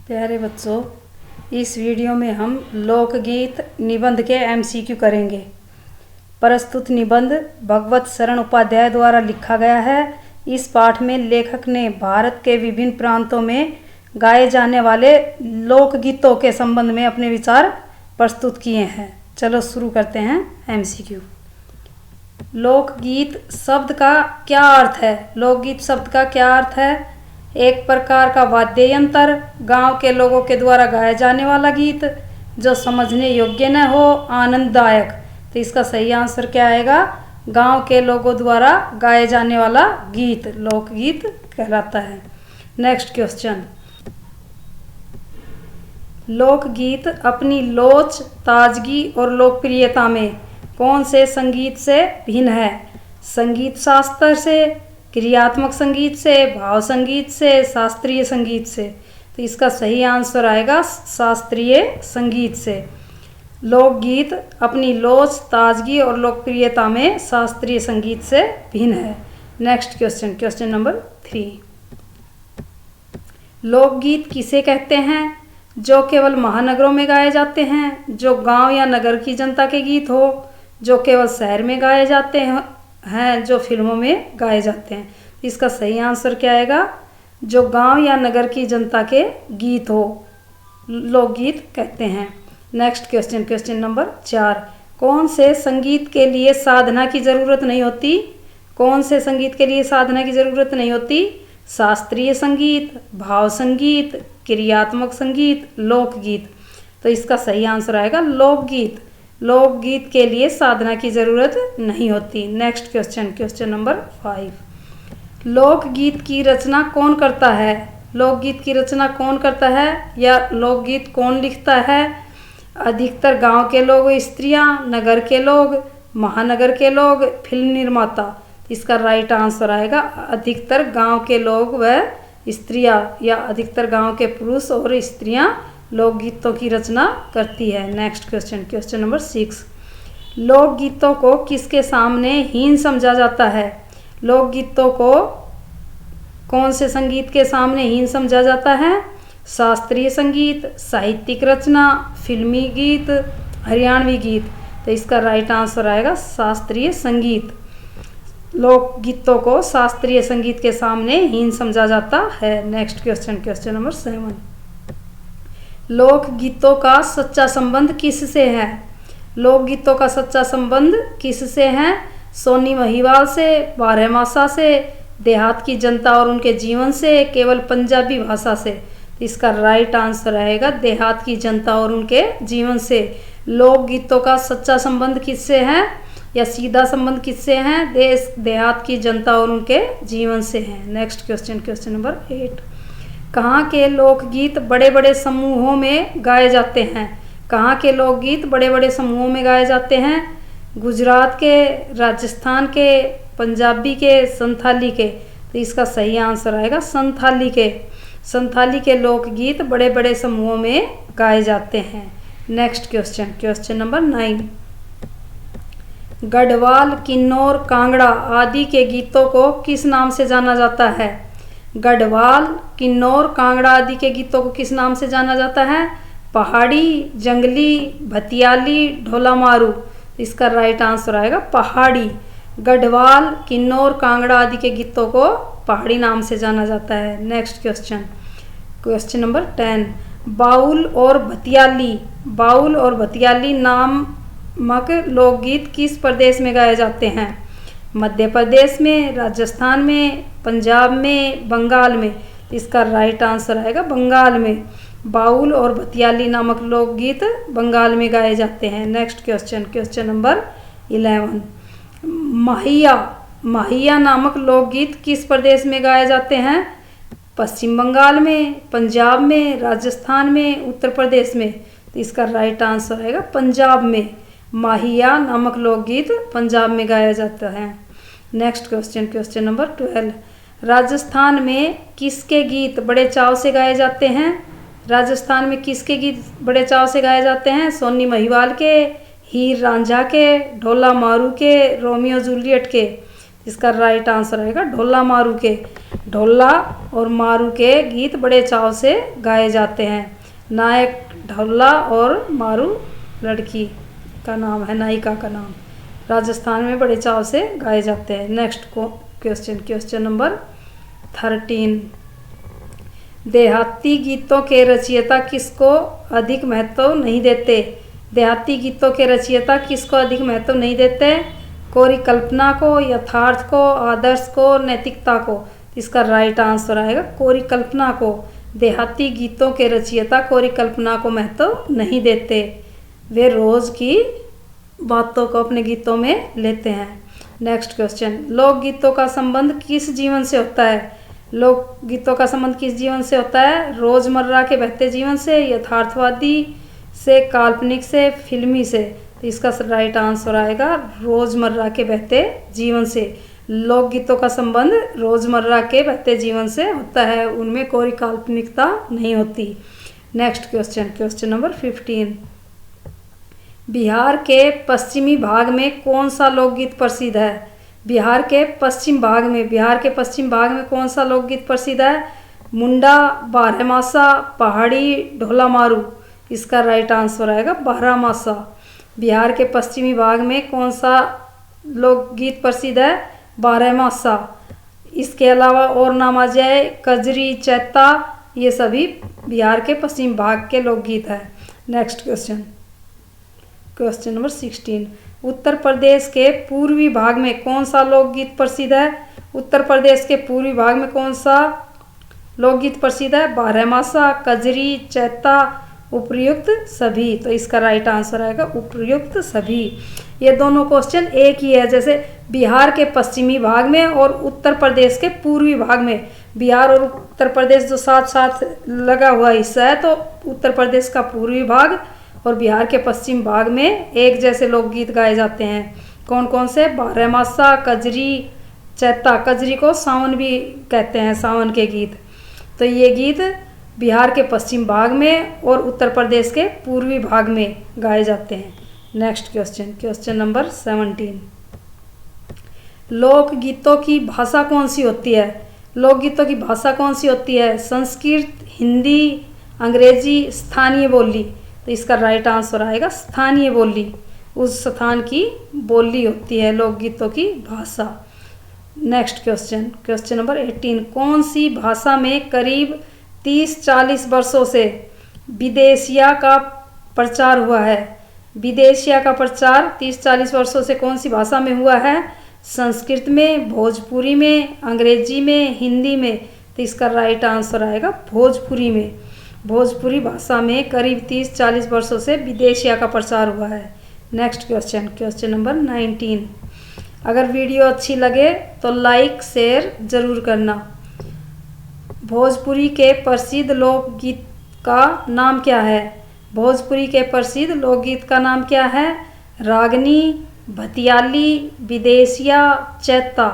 प्यारे बच्चों, इस वीडियो में हम लोकगीत निबंध के एमसीक्यू करेंगे। प्रस्तुत निबंध भगवत शरण उपाध्याय द्वारा लिखा गया है। इस पाठ में लेखक ने भारत के विभिन्न प्रांतों में गाए जाने वाले लोकगीतों के संबंध में अपने विचार प्रस्तुत किए हैं। चलो शुरू करते हैं एमसीक्यू। लोकगीत शब्द का क्या अर्थ है? लोकगीत शब्द का क्या अर्थ है? एक प्रकार का वाद्य यंत्र, गांव के लोगों के द्वारा गाया जाने वाला गीत जो समझने योग्य न हो, आनंददायक। तो इसका सही आंसर क्या आएगा? गांव के लोगों द्वारा गाए जाने वाला गीत लोकगीत कहलाता है। Next question. लोकगीत अपनी लोच, ताजगी और लोकप्रियता में कौन से संगीत से भिन्न है? संगीत शास्त्र से, क्रियात्मक संगीत से, भाव संगीत से, शास्त्रीय संगीत से। तो इसका सही आंसर आएगा शास्त्रीय संगीत से। लोकगीत अपनी लोच, ताजगी और लोकप्रियता में शास्त्रीय संगीत से भिन्न है। Next question, question number 3। लोकगीत किसे कहते हैं? जो केवल महानगरों में गाए जाते हैं, जो गांव या नगर की जनता के गीत हो, जो केवल शहर में गाए जाते हैं, जो फिल्मों में गाए जाते हैं। इसका सही आंसर क्या आएगा? जो गांव या नगर की जनता के गीत हो, लोकगीत कहते हैं। Next question, question number 4। कौन से संगीत के लिए साधना की जरूरत नहीं होती? कौन से संगीत के लिए साधना की जरूरत नहीं होती? शास्त्रीय संगीत, भाव संगीत, क्रियात्मक संगीत, लोकगीत। तो इसका सही आंसर आएगा लोकगीत। लोकगीत के लिए साधना की जरूरत नहीं होती। Next question, question number 5। लोकगीत की रचना कौन करता है? लोकगीत की रचना कौन करता है या लोकगीत कौन लिखता है? अधिकतर गांव के लोग, स्त्रियां, नगर के लोग, महानगर के लोग, फिल्म निर्माता। इसका राइट आंसर आएगा अधिकतर गांव के लोग व स्त्रियां, या अधिकतर गांव के पुरुष और स्त्रियां लोकगीतों की रचना करती है। Next question, question number 6। लोकगीतों को किसके सामने हीन समझा जाता है? लोकगीतों को कौन से संगीत के सामने हीन समझा जाता है? शास्त्रीय संगीत, साहित्यिक रचना, फिल्मी गीत, हरियाणवी गीत। तो इसका राइट आंसर आएगा शास्त्रीय संगीत। लोकगीतों को शास्त्रीय संगीत के सामने हीन समझा जाता है। Next question, question number 7। लोकगीतों का सच्चा संबंध किससे है? लोकगीतों का सच्चा संबंध किससे है? सोनी महिवाल से, बारहमासा से, देहात की जनता और उनके जीवन से, केवल पंजाबी भाषा से। इसका राइट आंसर आएगा देहात की जनता और उनके जीवन से। लोकगीतों का सच्चा संबंध किससे है या सीधा संबंध किससे है? देहात की जनता और उनके जीवन से है। Next question, question number 8। कहाँ के लोकगीत बड़े बड़े समूहों में गाए जाते हैं? कहाँ के लोकगीत बड़े बड़े समूहों में गाए जाते हैं? गुजरात के, राजस्थान के, पंजाबी के, संथाली के। तो इसका सही आंसर आएगा संथाली के। संथाली के लोकगीत बड़े बड़े समूहों में गाए जाते हैं। Next question, question number 9। Garhwal, Kinnaur, Kangra आदि के गीतों को किस नाम से जाना जाता है? गढ़वाल, किन्नौर, कांगड़ा आदि के गीतों को किस नाम से जाना जाता है? पहाड़ी, जंगली, भतियाली, ढोला मारू। इसका राइट आंसर आएगा पहाड़ी। गढ़वाल, किन्नौर, कांगड़ा आदि के गीतों को पहाड़ी नाम से जाना जाता है। Next question, question number 10। Baul और भतियाली, बाउल और भतियाली नामक लोकगीत किस प्रदेश में गाए जाते हैं? मध्य प्रदेश में, राजस्थान में, पंजाब में, बंगाल में। इसका राइट आंसर आएगा बंगाल में। बाउल और भतियाली नामक लोकगीत बंगाल में गाए जाते हैं। Next question, question number 11। माहिया, माहिया नामक लोकगीत किस प्रदेश में गाए जाते हैं? पश्चिम बंगाल में, पंजाब में, राजस्थान में, उत्तर प्रदेश में। तो इसका राइट आंसर आएगा पंजाब में। माहिया नामक लोकगीत पंजाब में गाया जाता है। Next question, question number 12। Rajasthan में किसके गीत बड़े चाव से गाए जाते हैं? राजस्थान में किसके गीत बड़े चाव से गाए जाते हैं? सोनी महिवाल के, हीर रांझा के, ढोला मारू के, रोमियो जूलियट के। इसका राइट आंसर आएगा ढोला मारू के। ढोला और मारू के गीत बड़े चाव से गाए जाते हैं। नायक ढोला और मारू लड़की का नाम है, नायिका का नाम। राजस्थान में बड़े चाव से गाए जाते हैं। Next question number 13। देहाती गीतों के रचयिता किसको अधिक महत्व नहीं देते? देहाती गीतों के रचयिता किसको अधिक महत्व नहीं देते? कोरी कल्पना को, यथार्थ को, आदर्श को, नैतिकता को? इसका राइट आंसर आएगा कोरी कल्पना को। देहाती गीतों के रचयिता कोरी कल्पना को महत्व नहीं देते। वे रोज की बातों को अपने गीतों में लेते हैं। Next question. लोकगीतों का संबंध किस जीवन से होता है? लोकगीतों का संबंध किस जीवन से होता है? रोजमर्रा के बहते जीवन से, यथार्थवादी से, काल्पनिक से, फिल्मी से? तो इसका राइट आंसर आएगा रोजमर्रा के बहते जीवन से। लोकगीतों का संबंध रोजमर्रा के बहते जीवन से होता है, उनमें कोई काल्पनिकता नहीं होती। Next question number 15। बिहार के पश्चिमी भाग में कौन सा लोकगीत प्रसिद्ध है? बिहार के पश्चिम भाग में कौन सा लोकगीत प्रसिद्ध है? मुंडा, बारहमासा, पहाड़ी, ढोला मारू? इसका राइट आंसर आएगा बारहमासा। बिहार के पश्चिमी भाग में कौन सा लोकगीत प्रसिद्ध है? बारहमासा। इसके अलावा और नाम आ जाए कजरी, चैता, ये सभी बिहार के पश्चिम भाग के लोकगीत हैं। Next question number 16। Uttar Pradesh के पूर्वी भाग में कौन सा लोकगीत प्रसिद्ध है? उत्तर प्रदेश के पूर्वी भाग में कौन सा लोकगीत प्रसिद्ध है? बारहमासा, कजरी, चैता, उपर्युक्त सभी? तो इसका राइट आंसर आएगा उपर्युक्त सभी। ये दोनों क्वेश्चन एक ही है, जैसे बिहार के पश्चिमी भाग में और उत्तर प्रदेश के पूर्वी भाग में। बिहार और उत्तर प्रदेश जो साथ साथ लगा हुआ हिस्सा है, तो उत्तर प्रदेश का पूर्वी भाग और बिहार के पश्चिम भाग में एक जैसे लोकगीत गाए जाते हैं। कौन कौन से? बारहमासा, कजरी, चैता। कजरी को सावन भी कहते हैं, सावन के गीत। तो ये गीत बिहार के पश्चिम भाग में और उत्तर प्रदेश के पूर्वी भाग में गाए जाते हैं। Next question number 17। लोकगीतों की भाषा कौन सी होती है? लोकगीतों की भाषा कौन सी होती है? संस्कृत, हिंदी, अंग्रेजी, स्थानीय बोली? तो इसका राइट आंसर आएगा स्थानीय बोली। उस स्थान की बोली होती है लोकगीतों की भाषा। Next question number 18। कौन सी भाषा में करीब 30-40 वर्षों से विदेशिया का प्रचार हुआ है? विदेशिया का प्रचार 30-40 वर्षों से कौन सी भाषा में हुआ है? संस्कृत में, भोजपुरी में, अंग्रेजी में, हिंदी में? तो इसका राइट आंसर आएगा भोजपुरी में। भोजपुरी भाषा में करीब 30-40 वर्षों से विदेशिया का प्रचार हुआ है। Next question number 19। अगर वीडियो अच्छी लगे तो लाइक शेयर ज़रूर करना। भोजपुरी के प्रसिद्ध लोकगीत का नाम क्या है? भोजपुरी के प्रसिद्ध लोकगीत का नाम क्या है? रागनी, भतियाली, विदेशिया, चैता?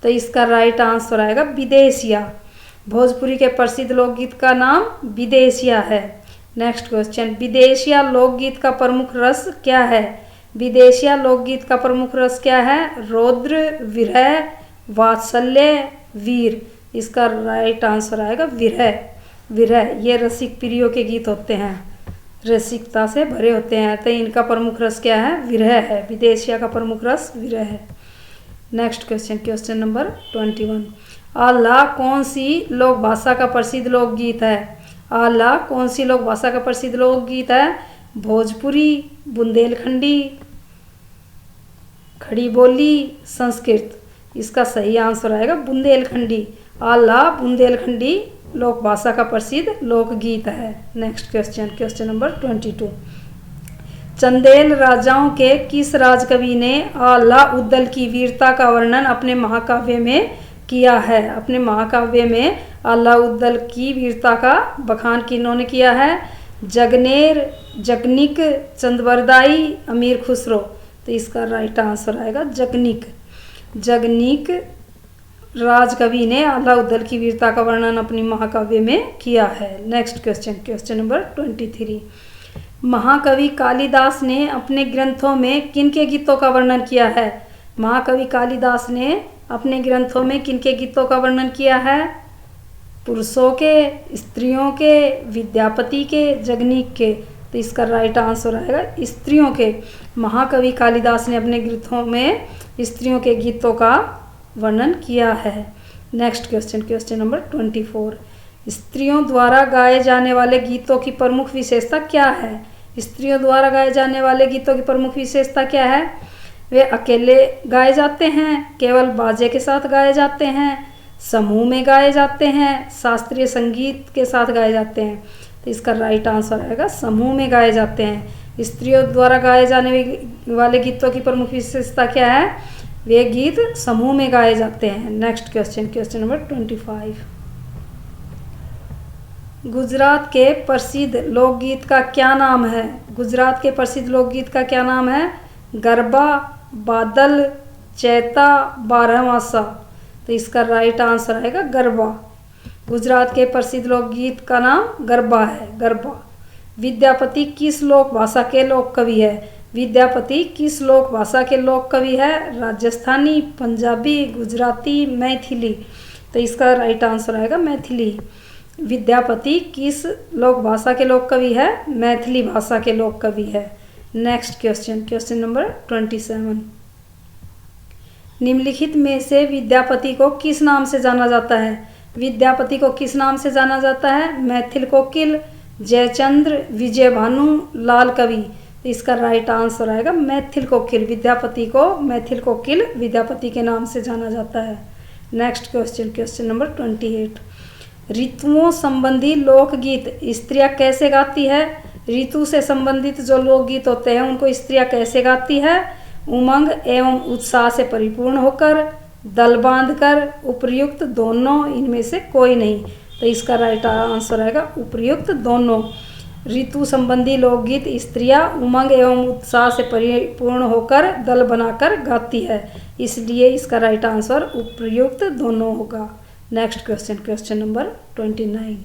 तो इसका राइट आंसर आएगा विदेशिया। भोजपुरी के प्रसिद्ध लोकगीत का नाम विदेशिया है। Next question. विदेशिया लोकगीत का प्रमुख रस क्या है? विदेशिया लोकगीत का प्रमुख रस क्या है? रौद्र, विरह, वात्सल्य, वीर? इसका राइट आंसर आएगा विरह। ये रसिक प्रियों के गीत होते हैं, रसिकता से भरे होते हैं, तो इनका प्रमुख रस क्या है? विरह है। विदेशिया का प्रमुख रस विरह है। Next question number 21। आल्हा कौन सी लोक भाषा का प्रसिद्ध लोकगीत है? आल्हा कौन सी लोक भाषा का प्रसिद्ध लोकगीत है? भोजपुरी, बुंदेलखंडी, खड़ी बोली, संस्कृत? इसका सही आंसर आएगा बुंदेलखंडी। आल्हा बुंदेलखंडी लोक भाषा का प्रसिद्ध लोकगीत है। Next question number 22। चंदेल राजाओं के किस राजकवि ने आल्हा उद्दल की वीरता का वर्णन अपने महाकाव्य में किया है? अपने महाकाव्य में आल्हा उद्दल की वीरता का बखान किन्होंने किया है? जगनेर, जगनिक, चंदबरदाई, अमीर खुसरो? तो इसका राइट आंसर आएगा जगनिक राजकवि ने आल्हा उद्दल की वीरता का वर्णन अपनी महाकाव्य में किया है। Next question number 23। महाकवि कालिदास ने अपने ग्रंथों में किन के गीतों का वर्णन किया है? महाकवि कालिदास ने अपने ग्रंथों में किनके गीतों का वर्णन किया है? पुरुषों के, स्त्रियों के, विद्यापति के, जगनीक के। तो इसका राइट आंसर आएगा स्त्रियों के। महाकवि कालिदास ने अपने ग्रंथों में स्त्रियों के गीतों का वर्णन किया है। Next question, question number 24। स्त्रियों द्वारा गाए जाने वाले गीतों की प्रमुख विशेषता क्या है? स्त्रियों द्वारा गाए जाने वाले गीतों की प्रमुख विशेषता क्या है? वे अकेले गाए जाते हैं, केवल बाजे के साथ गाए जाते हैं, समूह में गाए जाते हैं, शास्त्रीय संगीत के साथ गाए जाते हैं। तो इसका राइट आंसर आएगा समूह में गाए जाते हैं। स्त्रियों द्वारा गाए जाने वाले गीतों की प्रमुख विशेषता क्या है? वे गीत समूह में गाए जाते हैं। Next question, question number 25। Gujarat के प्रसिद्ध लोकगीत का क्या नाम है? गुजरात के प्रसिद्ध लोकगीत का क्या नाम है? गरबा, बादल, चैता, बारहमासा। तो इसका राइट आंसर आएगा गरबा। गुजरात के प्रसिद्ध लोकगीत का नाम गरबा है, गरबा। विद्यापति किस लोक भाषा के लोक कवि है? विद्यापति किस लोक भाषा के लोक कवि है? राजस्थानी, पंजाबी, गुजराती, मैथिली। तो इसका राइट आंसर आएगा मैथिली। विद्यापति किस लोक भाषा के लोक कवि है? मैथिली भाषा के लोक कवि है। Next question, question number 27। निम्नलिखित में से विद्यापति को किस नाम से जाना जाता है? विद्यापति को किस नाम से जाना जाता है? मैथिल कोकिल, जयचंद्र, विजय भानु, लाल कवि। तो इसका राइट आंसर आएगा मैथिल कोकिल। विद्यापति को मैथिल कोकिल विद्यापति के नाम से जाना जाता है। Next question, question number 28। ऋतुओं संबंधी लोकगीत स्त्रियां कैसे गाती है? ऋतु से संबंधित जो लोकगीत होते हैं उनको स्त्रियां कैसे गाती है? उमंग एवं उत्साह से परिपूर्ण होकर, दल बांधकर, उपर्युक्त दोनों, इनमें से कोई नहीं। तो इसका राइट आंसर आएगा उपर्युक्त दोनों। ऋतु संबंधी लोकगीत स्त्रियां उमंग एवं उत्साह से परिपूर्ण होकर दल बनाकर गाती है, इसलिए इसका राइट आंसर उपर्युक्त दोनों होगा। Next question, question number 29।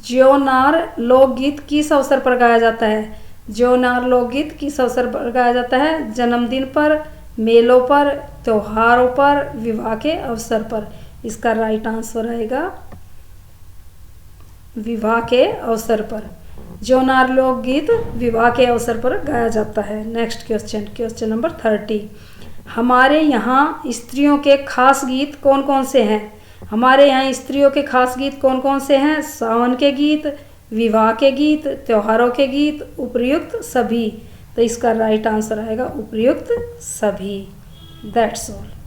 ज्योनार लोकगीत किस अवसर पर गाया जाता है? ज्योनार लोकगीत किस अवसर पर गाया जाता है? जन्मदिन पर, मेलों पर, त्योहारों पर, विवाह के अवसर पर। इसका राइट आंसर आएगा विवाह के अवसर पर। ज्योनार लोकगीत विवाह के अवसर पर गाया जाता है। Next question, question number 30। हमारे यहाँ स्त्रियों के खास गीत कौन कौन से हैं? हमारे यहाँ स्त्रियों के खास गीत कौन कौन से हैं? सावन के गीत, विवाह के गीत, त्योहारों के गीत, उपर्युक्त सभी। तो इसका राइट आंसर आएगा उपर्युक्त सभी। That's all.